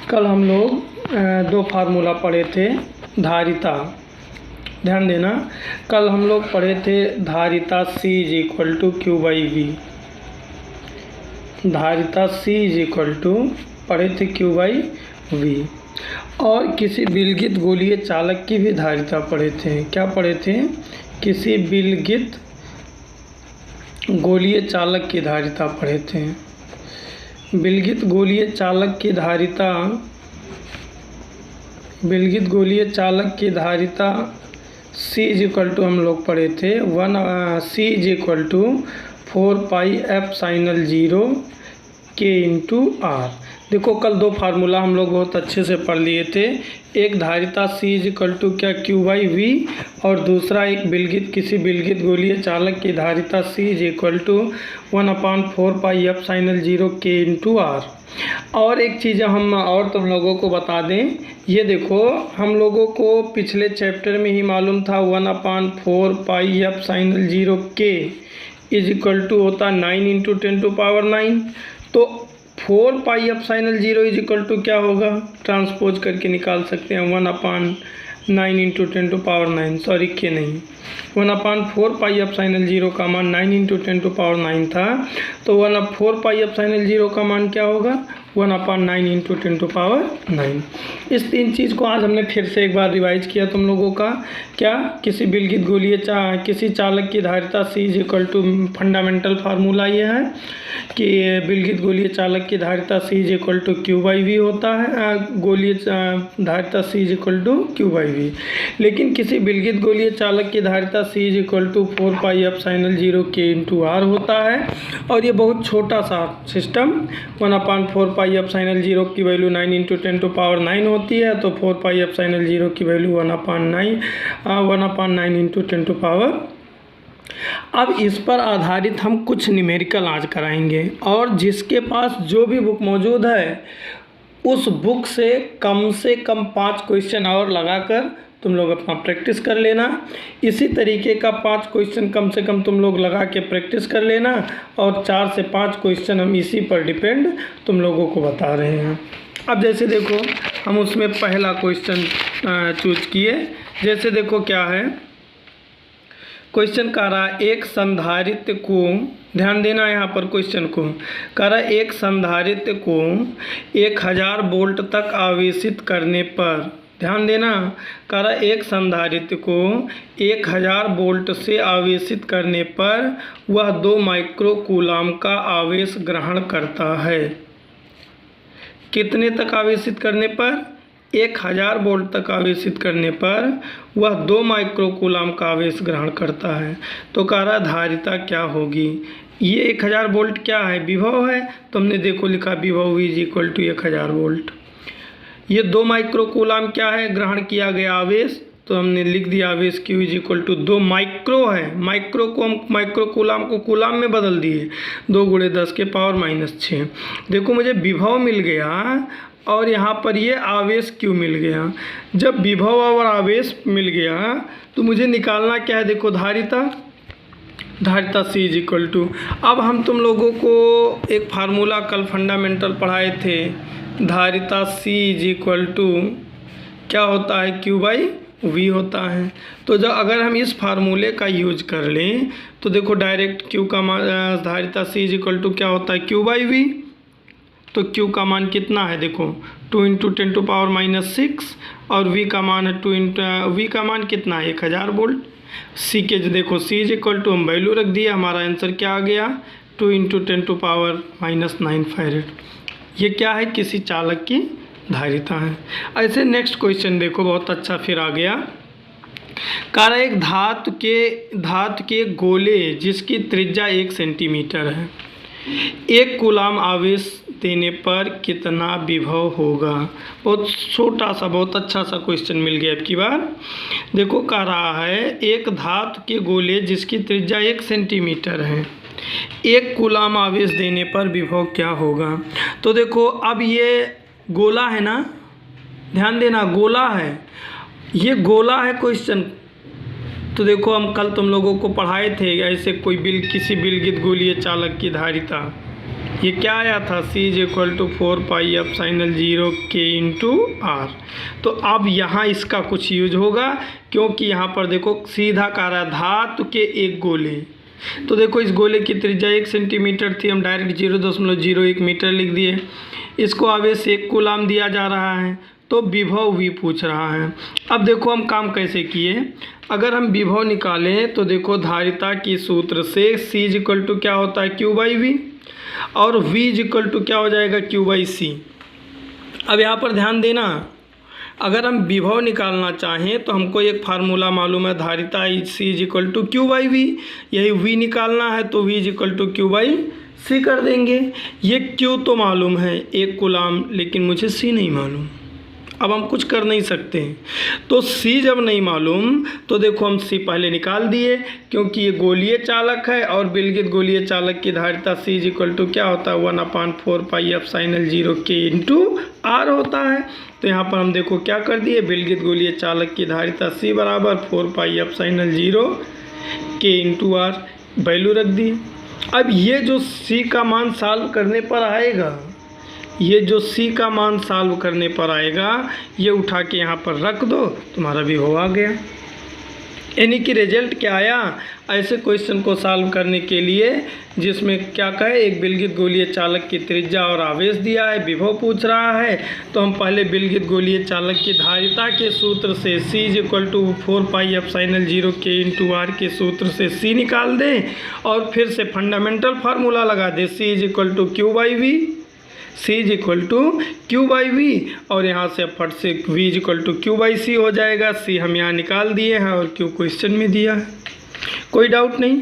कल हम लोग दो फार्मूला पढ़े थे धारिता। ध्यान देना, कल हम लोग पढ़े थे धारिता C is equal to Q by V. धारिता C इज इक्वल टू पढ़े थे क्यू बाई वी। और किसी विलगित गोलीय चालक की भी धारिता पढ़े थे। क्या पढ़े थे? किसी विलगित गोलीय चालक की धारिता पढ़े थे। विलगित गोलीय चालक की धारिता, विलगित गोलीय चालक की धारिता C इज इक्वल टू हम लोग पढ़े थे C is equal to 4 pi epsilon 0 K into R। देखो कल दो फार्मूला हम लोग बहुत अच्छे से पढ़ लिए थे। एक धारिता C इज इक्वल टू क्या क्यू बाई वी, और दूसरा एक विलगित किसी विलगित गोलीय चालक की धारिता C is equal to 1/4 pi epsilon 0 K into R। और एक चीज़ हम और तुम लोगों को बता दें, ये देखो हम लोगों को पिछले चैप्टर में ही मालूम था 1/4 pi epsilon 0 K is equal to होता 9 इंटू 10 टू पावर 9। तो 4 pi epsilon 0 is equal to क्या होगा, ट्रांसपोज करके निकाल सकते हैं 1/9 इंटू 10 टू पावर 9, सॉरी के नहीं, 1/4 पाई एप्सिलॉन 0 का मान 9 इंटू 10 टू पावर 9 था। तो 1/4 पाई एप्सिलॉन 0 का मान क्या होगा, 1/9 इंटू 10 टू पावर 9। इस तीन चीज़ को आज हमने फिर से एक बार रिवाइज किया तुम लोगों का। क्या? किसी विलगित गोलीय किसी चालक की धारिता C is equal to, fundamental formula ये है कि विलगित गोलीय चालक की धारिता C is equal to Q by V होता है, गोलीय धारिता C is equal to Q by V. लेकिन किसी विलगित गोलीय चालक की धारिता C is equal to 4 pi epsilon 0 K into R होता है। और ये बहुत छोटा सा सिस्टम, 1/4 पाई एप्सिलॉन 0 की वैल्यू 9 इंटू 10 टू पावर 9 होती है, तो 4 पाई एप्सिलॉन 0 की वैल्यू 1/9 इंटू 10 टू पावर। अब इस पर आधारित हम कुछ न्यूमेरिकल आज कराएंगे, और जिसके पास जो भी बुक मौजूद है उस बुक से कम 5 क्वेश्चन और लगाकर तुम लोग अपना प्रैक्टिस कर लेना। इसी तरीके का 5 क्वेश्चन कम से कम तुम लोग लगा के प्रैक्टिस कर लेना, और 4 से 5 क्वेश्चन हम इसी पर डिपेंड तुम लोगों को बता रहे हैं। अब जैसे देखो हम उसमें पहला क्वेश्चन चूज किए। जैसे देखो क्या है क्वेश्चन, कह रहा है एक संधारित्र को, ध्यान देना यहाँ पर क्वेश्चन को, कह रहा है एक संधारित्र को 1000 वोल्ट तक आवेशित करने पर, ध्यान देना, कह रहा है एक संधारित्र को 1000 वोल्ट से आवेशित करने पर वह 2 माइक्रो कूलाम का आवेश ग्रहण करता है। कितने तक आवेशित करने पर? 1000 वोल्ट तक आवेशित करने पर वह 2 माइक्रो कूलाम का आवेश ग्रहण करता है। तो कह रहा धारिता क्या होगी। ये 1000 वोल्ट क्या है, विभव है। तो हमने देखो लिखा विभव V is equal to 1000 volt. ये 2 माइक्रो कूलाम क्या है, ग्रहण किया गया आवेश, तो हमने लिख दिया आवेश Q is equal to 2 micro है। माइक्रो को हम माइक्रो कूलाम को कूलाम में बदल दिए, 2 × 10 के पावर -6। देखो मुझे विभव मिल गया और यहाँ पर ये आवेश Q मिल गया। जब विभव और आवेश मिल गया तो मुझे निकालना क्या है, देखो धारिता, धारिता C इज इक्वल टू, अब हम तुम लोगों को एक फार्मूला कल फंडामेंटल पढ़ाए थे, धारिता C इज इक्वल टू क्या होता है, क्यू बाई वी होता है। तो जब अगर हम इस फार्मूले का यूज कर लें तो देखो डायरेक्ट Q का मान, धारिता C इज इक्वल टू क्या होता है, क्यू बाई वी। तो Q का मान कितना है, देखो 2 इंटू 10 टू पावर -6, और V का मान है V का मान कितना है, 1000 वोल्ट। C के देखो C इज इक्वल टू हम वैल्यू रख दिया, हमारा आंसर क्या आ गया, 2 इंटू 10 टू पावर -9 फैरेड। ये क्या है, किसी चालक की धारिता है। ऐसे नेक्स्ट क्वेश्चन देखो बहुत अच्छा फिर आ गया, कह रहा है एक धातु के गोले जिसकी त्रिज्या 1 सेंटीमीटर है, 1 कूलाम आवेश देने पर कितना विभव होगा। बहुत छोटा सा बहुत अच्छा सा क्वेश्चन मिल गया अब की बार। देखो कह रहा है एक धातु के गोले जिसकी त्रिज्या 1 सेंटीमीटर है, 1 कूलाम आवेश देने पर विभव क्या होगा। तो देखो अब ये गोला है ना, ध्यान देना गोला है, ये गोला है क्वेश्चन। तो देखो हम कल तुम लोगों को पढ़ाए थे ऐसे कोई किसी विलगित गोलीय चालक की धारिता ये क्या आया था, C is equal to 4πf sin L 0 K into R। तो अब यहाँ इसका कुछ यूज होगा, क्योंकि यहाँ पर देखो सीधा कह रहा है धातु के एक गोले। तो देखो इस गोले की त्रिज्या 1 सेंटीमीटर थी, हम डायरेक्ट 0.01 मीटर लिख दिए। इसको आवेश 1 कूलाम दिया जा रहा है, तो विभव V पूछ रहा है। अब देखो हम काम कैसे किए, अगर हम विभव निकालें तो देखो धारिता की सूत्र से C इज इक्वल टू क्या होता है, Q बाई V, और V इज इक्वल टू क्या हो जाएगा, Q बाई C। अब यहाँ पर ध्यान देना, अगर हम विभव निकालना चाहें तो हमको एक फार्मूला मालूम है, धारिता C is equal to Q by V। यही V निकालना है तो V is equal to Q by C कर देंगे। ये Q तो मालूम है 1 कूलाम, लेकिन मुझे C नहीं मालूम। अब हम कुछ कर नहीं सकते, तो C जब नहीं मालूम तो देखो हम C पहले निकाल दिए, क्योंकि ये गोलीय चालक है और विलगित गोलीय चालक की धारिता C इज इक्वल टू क्या होता है, 1/4πf sin L 0 K into R होता है। तो यहाँ पर हम देखो क्या कर दिए, विलगित गोलीय चालक की धारिता C बराबर 4πf sin L 0 K into R value रख दी। अब ये जो C का मान सॉल्व करने पर आएगा, ये जो C का मान सॉल्व करने पर आएगा, ये उठा के यहाँ पर रख दो, तुम्हारा भी हो आ गया। यानी कि रिजल्ट क्या आया, ऐसे क्वेश्चन को सॉल्व करने के लिए जिसमें क्या कहे, एक विलगित गोलीय चालक की त्रिज्या और आवेश दिया है, विभव पूछ रहा है, तो हम पहले विलगित गोलीय चालक की धारिता के सूत्र से C is equal to 4πf sin L 0 K into R के सूत्र से C निकाल दें, और फिर से फंडामेंटल फार्मूला लगा दें, C is equal to Q by V, C is equal to Q by V, और यहाँ से फट से V is equal to Q by C हो जाएगा। C हम यहाँ निकाल दिए हैं और Q क्वेश्चन में दिया है, कोई डाउट नहीं।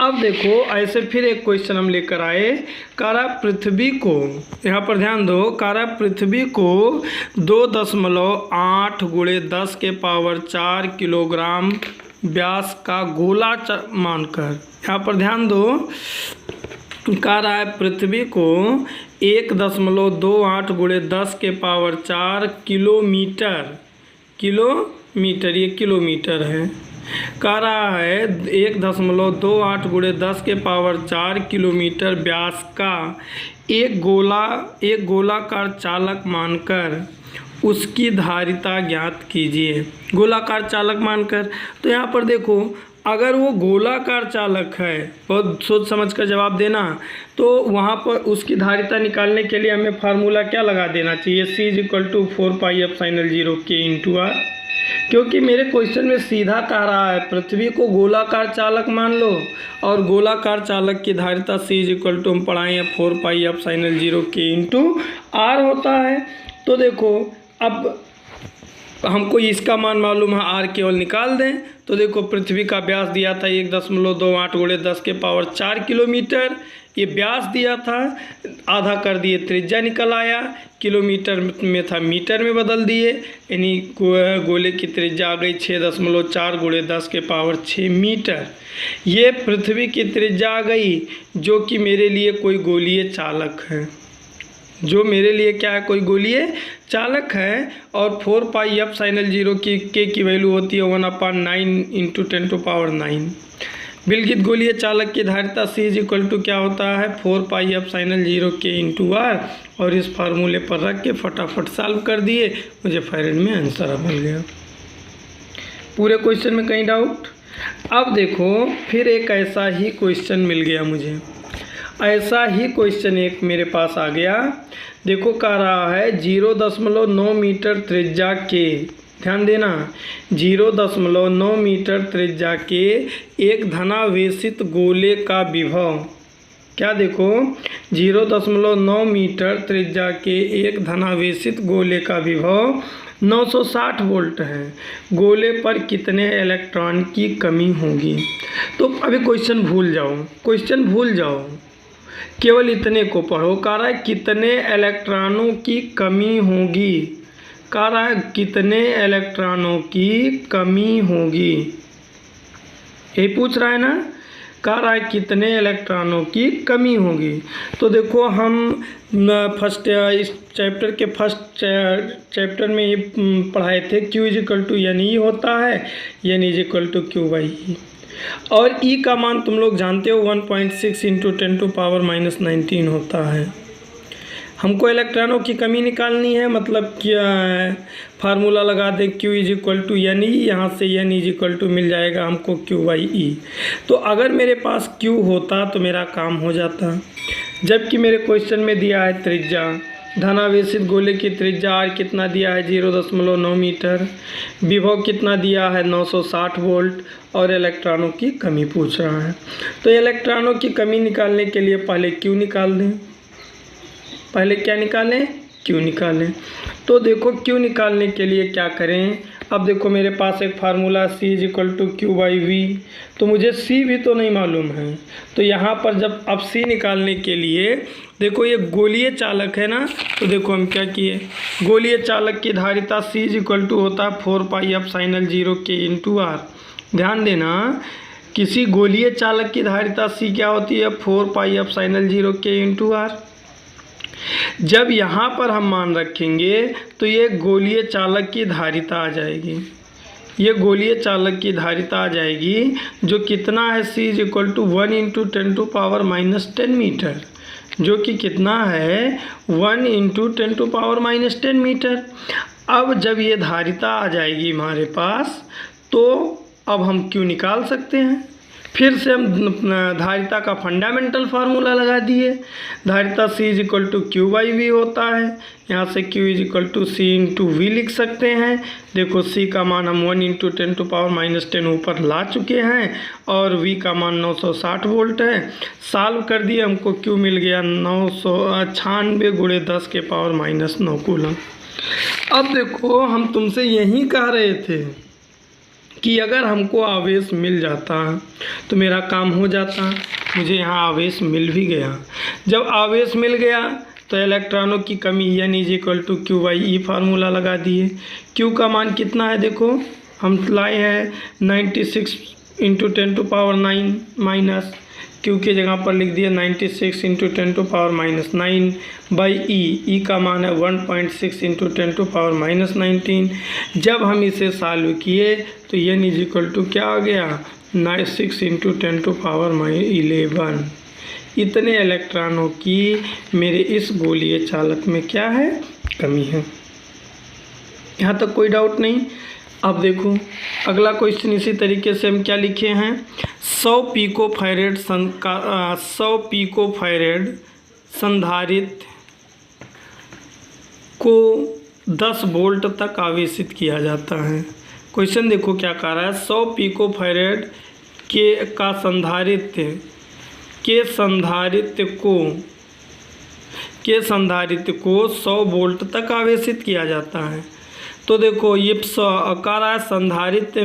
अब देखो ऐसे फिर एक क्वेश्चन हम लेकर आए, कारा पृथ्वी को, यहाँ पर ध्यान दो, कारा पृथ्वी को 2.8 × 10 के पावर 4 किलोग्राम व्यास का गोला मानकर, यहाँ पर ध्यान दो, कह रहा है पृथ्वी को 1.28 × 10 के पावर 4 किलोमीटर, ये किलोमीटर है, कह रहा है 1.28 × 10 के पावर 4 किलोमीटर व्यास का एक गोलाकार चालक मानकर उसकी धारिता ज्ञात कीजिए। गोलाकार चालक मानकर, तो यहाँ पर देखो अगर वो गोलाकार चालक है, बहुत सोच समझ कर जवाब देना, तो वहाँ पर उसकी धारिता निकालने के लिए हमें फार्मूला क्या लगा देना चाहिए, C is equal to 4πf sin L 0 K into R। क्योंकि मेरे क्वेश्चन में सीधा कह रहा है पृथ्वी को गोलाकार चालक मान लो, और गोलाकार चालक की धारिता C इज इक्वल टू हम पढ़ाए हैं 4πf sin L 0 K into R होता है। तो देखो अब हमको इसका मान मालूम है, R केवल निकाल दें, तो देखो पृथ्वी का व्यास दिया था 1.28 × 10 के पावर 4 किलोमीटर, ये व्यास दिया था, आधा कर दिए, त्रिज्या निकल आया, किलोमीटर में था मीटर में बदल दिए, यानी गोले की त्रिज्या आ गई 6.4 × 10 के पावर 6 मीटर। ये पृथ्वी की त्रिज्या आ गई, जो कि मेरे लिए कोई गोलीय चालक है, जो मेरे लिए क्या है, कोई गोलीय चालक है, और 4πf sin L 0 की वैल्यू होती है 1/9 × 10⁹। विलगित गोलीय चालक की धारिता C इज इक्वल टू क्या होता है, 4πf sin L 0 K into R, और इस फार्मूले पर रख के फटाफट सॉल्व कर दिए, मुझे फैरेड में आंसर मिल गया। पूरे क्वेश्चन में कहीं डाउट? अब देखो फिर एक ऐसा ही क्वेश्चन मिल गया मुझे, ऐसा ही क्वेश्चन एक मेरे पास आ गया। देखो कह रहा है 0.9 मीटर त्रिज्या के, ध्यान देना, 0.9 मीटर त्रिज्या के एक धनावेशित गोले का विभव, क्या देखो 0.9 मीटर त्रिज्या के एक धनावेशित गोले का विभव 960 वोल्ट है, गोले पर कितने इलेक्ट्रॉन की कमी होगी। तो अभी क्वेश्चन भूल जाओ, केवल इतने को पढ़ो। कह रहा है कितने इलेक्ट्रॉनों की कमी होगी, कह रहा है कितने इलेक्ट्रॉनों की कमी होगी, यही पूछ रहा है ना, कह रहा है कितने इलेक्ट्रॉनों की कमी होगी। तो देखो हम फर्स्ट इस चैप्टर के फर्स्ट चैप्टर में ये पढ़ाए थे, Q is equal to n e होता है, n is equal to Q by e. और ई का मान तुम लोग जानते हो 1.6 इंटू 10⁻⁻19 होता है। हमको इलेक्ट्रॉनों की कमी निकालनी है, मतलब क्या है, फार्मूला लगा दे Q is equal to n e, यहाँ से एन इज इक्वल टू मिल जाएगा हमको Q/E। तो अगर मेरे पास Q होता तो मेरा काम हो जाता, जबकि मेरे क्वेश्चन में दिया है त्रिज्या, धनावेशित गोले की त्रिज्या R कितना दिया है 0.9 मीटर, विभव कितना दिया है 960 वोल्ट और इलेक्ट्रॉनों की कमी पूछ रहा है। तो इलेक्ट्रॉनों की कमी निकालने के लिए पहले Q निकाल दें, पहले क्या निकालें, Q निकालें। तो देखो Q निकालने के लिए क्या करें, अब देखो मेरे पास एक formula C is equal to Q/V, तो मुझे C भी तो नहीं मालूम है। तो यहाँ पर जब अब C निकालने के लिए देखो ये गोलीय चालक है ना, तो देखो हम क्या किए, गोलीय चालक की धारिता C इज इक्वल टू होता है 4πε0K इंटू R। ध्यान देना, किसी गोलीय चालक की धारिता C क्या होती है 4πε0K इंटू R। जब यहाँ पर हम मान रखेंगे तो ये गोलीय चालक की धारिता आ जाएगी, ये गोलीय चालक की धारिता आ जाएगी जो कितना है C is equal to 1 into 10⁻⁻10 metre, जो कि कितना है 1 इंटू 10⁻⁻10 मीटर। अब जब ये धारिता आ जाएगी हमारे पास तो अब हम Q निकाल सकते हैं। फिर से हम धारिता का फंडामेंटल फार्मूला लगा दिए, धारिता C is equal to Q/V होता है, यहाँ से Q is equal to C into V लिख सकते हैं। देखो C का मान हम 1 इंटू 10⁻⁻10 ऊपर ला चुके हैं और V का मान 960 वोल्ट है। सॉल्व कर दिए, हमको Q मिल गया 996 × 10⁻⁻9 कूलम। अब देखो हम तुमसे यही कह रहे थे कि अगर हमको आवेश मिल जाता तो मेरा काम हो जाता, मुझे यहाँ आवेश मिल भी गया। जब आवेश मिल गया तो इलेक्ट्रॉनों की कमी n is equal to Q/E formula लगा दिए। Q का मान कितना है, देखो हम लाए हैं 96 इंटू 10⁻9 माइनस, Q की जगह पर लिख दिया 96 इंटू 10⁻⁻9 बाई E का मान है 1.6 इंटू 10⁻⁻19। जब हम इसे सॉल्व किए तो n इज इक्वल टू क्या आ गया 6 इंटू 10⁻11। इतने इलेक्ट्रॉनों की मेरे इस गोलीय चालक में क्या है, कमी है। यहाँ तक कोई डाउट नहीं। अब देखो अगला क्वेश्चन इसी तरीके से हम क्या लिखे हैं, 100 पिकोफैरेड संधारित्र को 10 वोल्ट तक आवेशित किया जाता है। क्वेश्चन देखो क्या कह रहा है, 100 पिकोफैरेड का संधारित्र को 100 वोल्ट तक आवेशित किया जाता है। तो देखो ये कह रहा है संधारित्र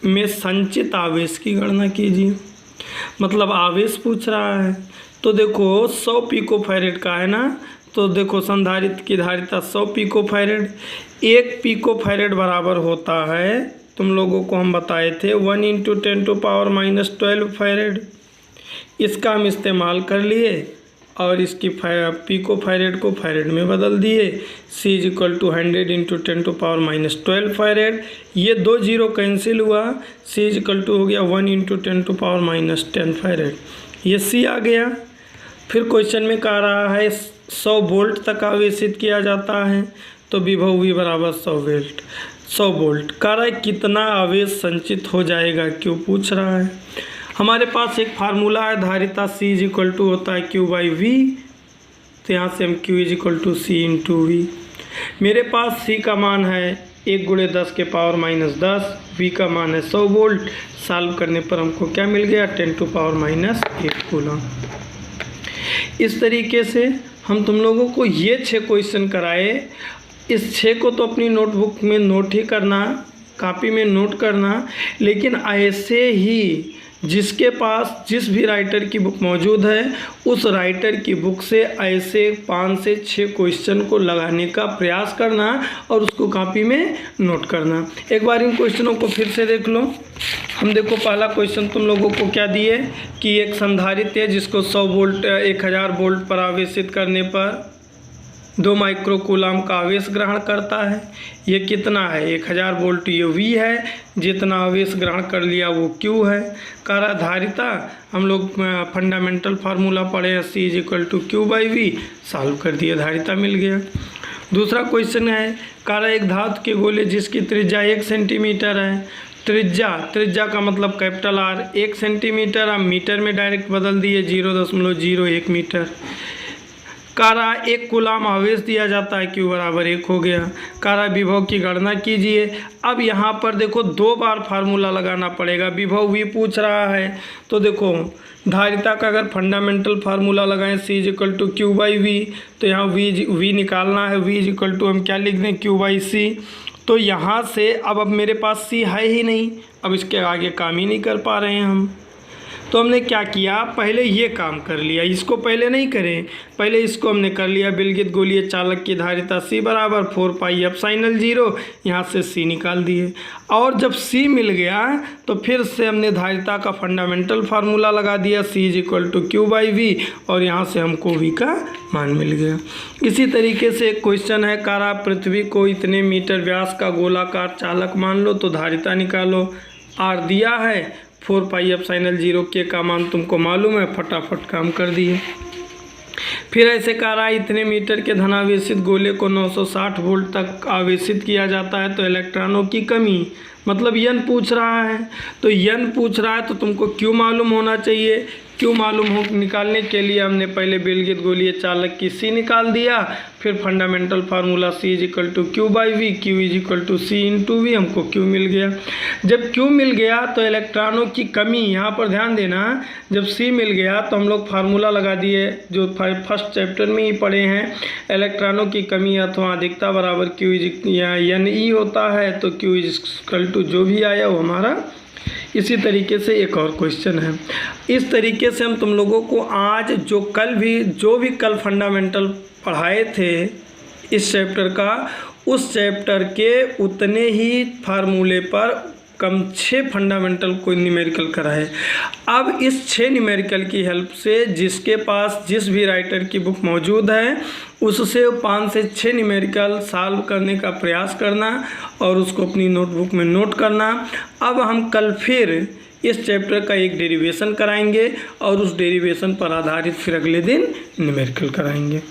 में संचित आवेश की गणना कीजिए, मतलब आवेश पूछ रहा है। तो देखो 100 पिकोफैरेड का है ना, तो देखो संधारित्र की धारिता 100 पिकोफैरेड, 1 पिकोफैरेड बराबर होता है, तुम लोगों को हम बताए थे 1 इंटू 10⁻⁻12 फैरेड। इसका हम इस्तेमाल कर लिए और इसकी पिकोफैरेड को फैरेड में बदल दिए। C is equal to 100 into 10⁻12 farad, ये 2 जीरो कैंसिल हुआ, C इज इक्वल टू हो गया 1 इंटू 10⁻10 फैरेड, ये C आ गया। फिर क्वेश्चन में कह रहा है 100 वोल्ट तक आवेशित किया जाता है, तो विभव V बराबर 100 वोल्ट। कह रहा है कितना आवेश संचित हो जाएगा, क्यों पूछ रहा है। हमारे पास एक फार्मूला है, धारिता C इज इक्वल टू होता है Q/V, तो यहाँ से हम Q is equal to C into V। मेरे पास C का मान है 1 × 10⁻⁻10, V का मान है 100 वोल्ट। सॉल्व करने पर हमको क्या मिल गया 10⁻⁻1 कूलम। इस तरीके से हम तुम लोगों को ये 6 क्वेश्चन कराए। इस 6 को तो अपनी नोटबुक में नोट ही करना, कॉपी में नोट करना, लेकिन ऐसे ही जिसके पास जिस भी राइटर की बुक मौजूद है उस राइटर की बुक से ऐसे 5 से 6 क्वेश्चन को लगाने का प्रयास करना और उसको कॉपी में नोट करना। एक बार इन क्वेश्चनों को फिर से देख लो। हम देखो पहला क्वेश्चन तुम लोगों को क्या दिए कि एक संधारित्र है जिसको 100 वोल्ट 1000 वोल्ट पर आवेशित करने पर 2 माइक्रोकूलाम का आवेश ग्रहण करता है। ये कितना है? 1000 वोल्ट। ये V है, जितना आवेश ग्रहण कर लिया वो Q है। कह रहा धारिता, हम लोग फंडामेंटल फार्मूला पढ़े हैं, C = Q/V, सॉल्व कर दिए, धारिता मिल गया। दूसरा क्वेश्चन है, कह रहा एक धातु के गोले जिसकी त्रिज्या 1 सेंटीमीटर है। त्रिज्या का मतलब कैपिटल R, 1 सेंटीमीटर, हम मीटर में डायरेक्ट बदल दिए, 0.01 मीटर। कारा 1 कूलाम आवेश दिया जाता है, Q = 1 हो गया। कारा विभव की गणना कीजिए। अब यहाँ पर देखो 2 बार फार्मूला लगाना पड़ेगा। विभव V पूछ रहा है, तो देखो धारिता का अगर फंडामेंटल फार्मूला लगाएं C = Q/V, तो यहाँ V निकालना है। V = हम क्या लिख दें, Q/C। तो यहाँ से अब मेरे पास C है ही नहीं, अब इसके आगे काम ही नहीं कर पा रहे हैं हम। तो हमने क्या किया, पहले ये काम कर लिया, इसको पहले नहीं करें, पहले इसको हमने कर लिया। विलगित गोलीय चालक की धारिता C = 4πε0, यहाँ से C निकाल दिए। और जब C मिल गया तो फिर से हमने धारिता का फंडामेंटल फार्मूला लगा दिया, C = Q/V, और यहाँ से हमको V का मान मिल गया। इसी तरीके से एक क्वेश्चन है, कारा पृथ्वी को इतने मीटर व्यास का गोलाकार चालक मान लो, तो धारिता निकालो। R दिया है, 4πε0 के का मान तुमको मालूम है, फटाफट काम कर दिए। फिर ऐसे कह रहा है इतने मीटर के धनावेशित गोले को 960 वोल्ट तक आवेशित किया जाता है, तो इलेक्ट्रॉनों की कमी, मतलब N पूछ रहा है। तो N पूछ रहा है तो तुमको Q मालूम होना चाहिए। Q मालूम हो निकालने के लिए हमने पहले विलगित गोलीय चालक की C निकाल दिया, फिर fundamental formula C = Q/V, Q = C × V, हमको Q मिल गया। जब Q मिल गया तो इलेक्ट्रॉनों की कमी, यहाँ पर ध्यान देना, जब C मिल गया तो हम लोग फार्मूला लगा दिए जो फर्स्ट चैप्टर में ही पढ़े हैं, इलेक्ट्रॉनों की कमी अथवा अधिकता बराबर Q NE होता है, तो Q = जो भी आया वो हमारा। इसी तरीके से एक और क्वेश्चन है। इस तरीके से हम तुम लोगों को आज जो भी कल फंडामेंटल पढ़ाए थे इस चैप्टर का, उस चैप्टर के उतने ही फार्मूले पर कम 6 फंडामेंटल कोई न्यूमेरिकल कराए। अब इस 6 न्यूमेरिकल की हेल्प से जिसके पास जिस भी राइटर की बुक मौजूद है उससे 5 से 6 न्यूमेरिकल सॉल्व करने का प्रयास करना और उसको अपनी नोटबुक में नोट करना। अब हम कल फिर इस चैप्टर का एक डेरिवेशन कराएंगे और उस डेरिवेशन पर आधारित फिर अगले दिन न्यूमेरिकल कराएंगे।